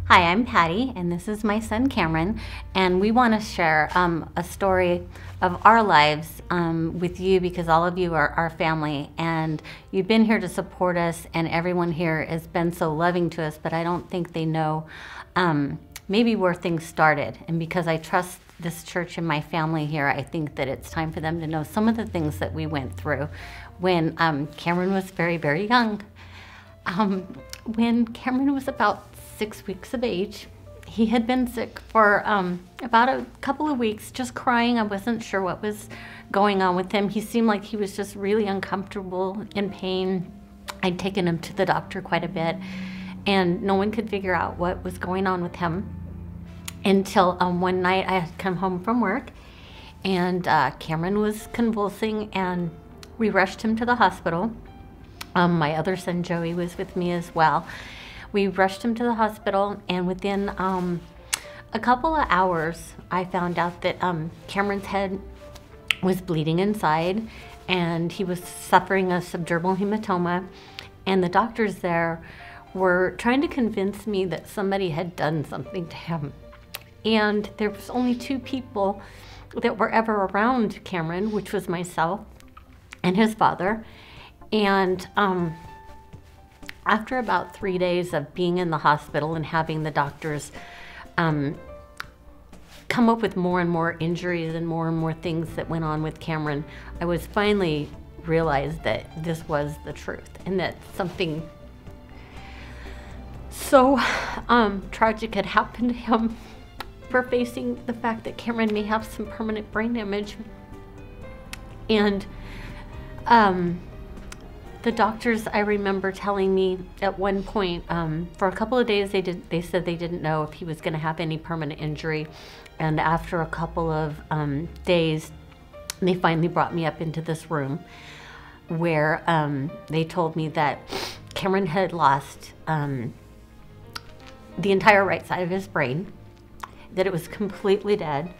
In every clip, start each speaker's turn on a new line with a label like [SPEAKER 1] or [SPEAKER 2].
[SPEAKER 1] Hi, I'm Patty, and this is my son Cameron, and we want to share a story of our lives with you because all of you are our family, and you've been here to support us, and everyone here has been so loving to us, but I don't think they know maybe where things started. And because I trust this church and my family here, I think that it's time for them to know some of the things that we went through when Cameron was very, very young. When Cameron was about 6 weeks of age, he had been sick for about a couple of weeks, just crying. I wasn't sure what was going on with him. He seemed like he was just really uncomfortable, in pain. I'd taken him to the doctor quite a bit, and no one could figure out what was going on with him until one night I had come home from work, and Cameron was convulsing, and we rushed him to the hospital. My other son, Joey, was with me as well. We rushed him to the hospital, and within a couple of hours, I found out that Cameron's head was bleeding inside, and he was suffering a subdermal hematoma, and the doctors there were trying to convince me that somebody had done something to him. And there was only two people that were ever around Cameron, which was myself and his father. And after about 3 days of being in the hospital and having the doctors come up with more and more injuries and more things that went on with Cameron, I was finally realized that this was the truth and that something so tragic had happened to him for facing the fact that Cameron may have some permanent brain damage. And the doctors, I remember telling me at one point, for a couple of days they said they didn't know if he was going to have any permanent injury. And after a couple of days, they finally brought me up into this room where they told me that Cameron had lost the entire right side of his brain, that it was completely dead,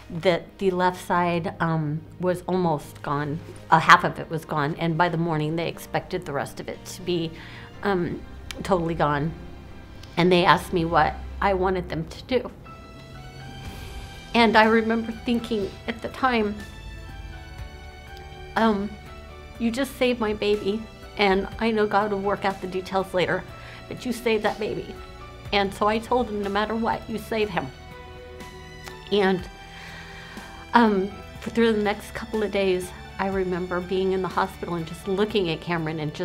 [SPEAKER 1] that the left side was almost gone, half of it was gone, and by the morning they expected the rest of it to be totally gone. And they asked me what I wanted them to do. And I remember thinking at the time, you just saved my baby, and I know God will work out the details later, but you saved that baby. And so I told him, no matter what, you save him. And through the next couple of days, I remember being in the hospital and just looking at Cameron, and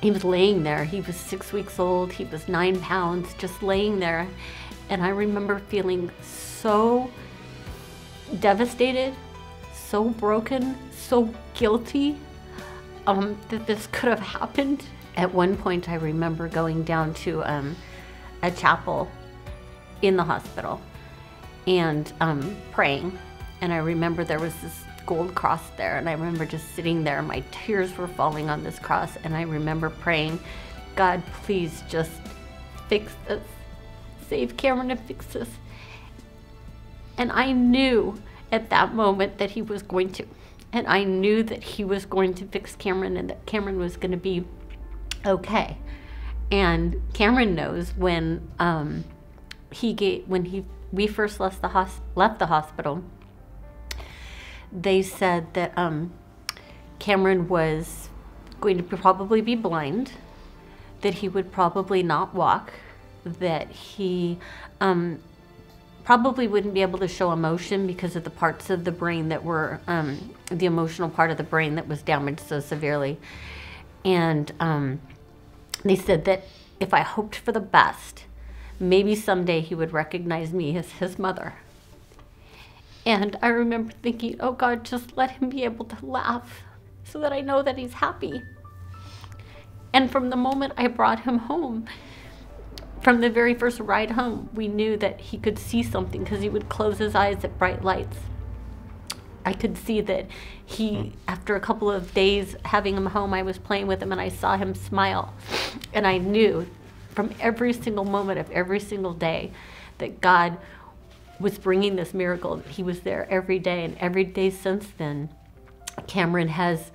[SPEAKER 1] he was laying there. He was 6 weeks old. He was 9 pounds, just laying there. And I remember feeling so devastated, so broken, so guilty that this could have happened. At one point, I remember going down to a chapel in the hospital and praying. And I remember there was this gold cross there, and I remember just sitting there. My tears were falling on this cross, and I remember praying, God, please just fix this. Save Cameron and fix this. And I knew at that moment that he was going to. And I knew that he was going to fix Cameron, and that Cameron was going to be okay. And Cameron knows when we first left the hospital, they said that Cameron was going to probably be blind, that he would probably not walk, that he probably wouldn't be able to show emotion because of the parts of the brain that were, the emotional part of the brain that was damaged so severely. And they said that if I hoped for the best, maybe someday he would recognize me as his mother. And I remember thinking, oh God, just let him be able to laugh so that I know that he's happy. And from the moment I brought him home, from the very first ride home, we knew that he could see something because he would close his eyes at bright lights. I could see that after a couple of days having him home, I was playing with him and I saw him smile. And I knew from every single moment of every single day that God was bringing this miracle. He was there every day, and every day since then, Cameron has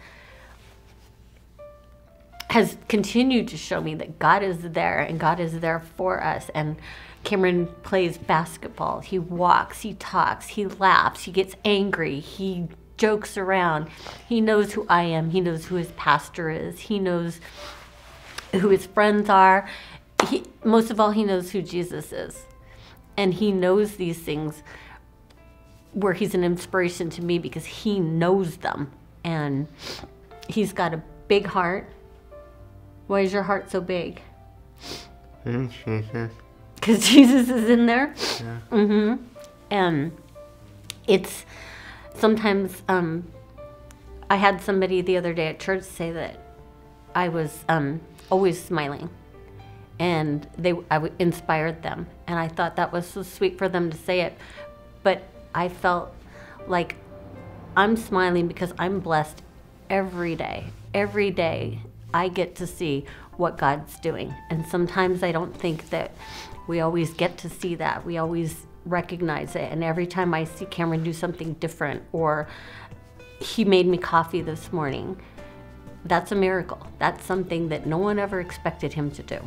[SPEAKER 1] has continued to show me that God is there and God is there for us. And Cameron plays basketball. He walks, he talks, he laughs, he gets angry, he jokes around. He knows who I am. He knows who his pastor is. He knows who his friends are. Most of all, he knows who Jesus is. And he knows these things where he's an inspiration to me because he knows them. And he's got a big heart. Why is your heart so big? Because Jesus is in there. Yeah. And it's sometimes, I had somebody the other day at church say that I was always smiling, and I inspired them. And I thought that was so sweet for them to say it. But I felt like I'm smiling because I'm blessed every day. Every day I get to see what God's doing. And sometimes I don't think that we always get to see that. We always recognize it. And every time I see Cameron do something different, or he made me coffee this morning, that's a miracle. That's something that no one ever expected him to do.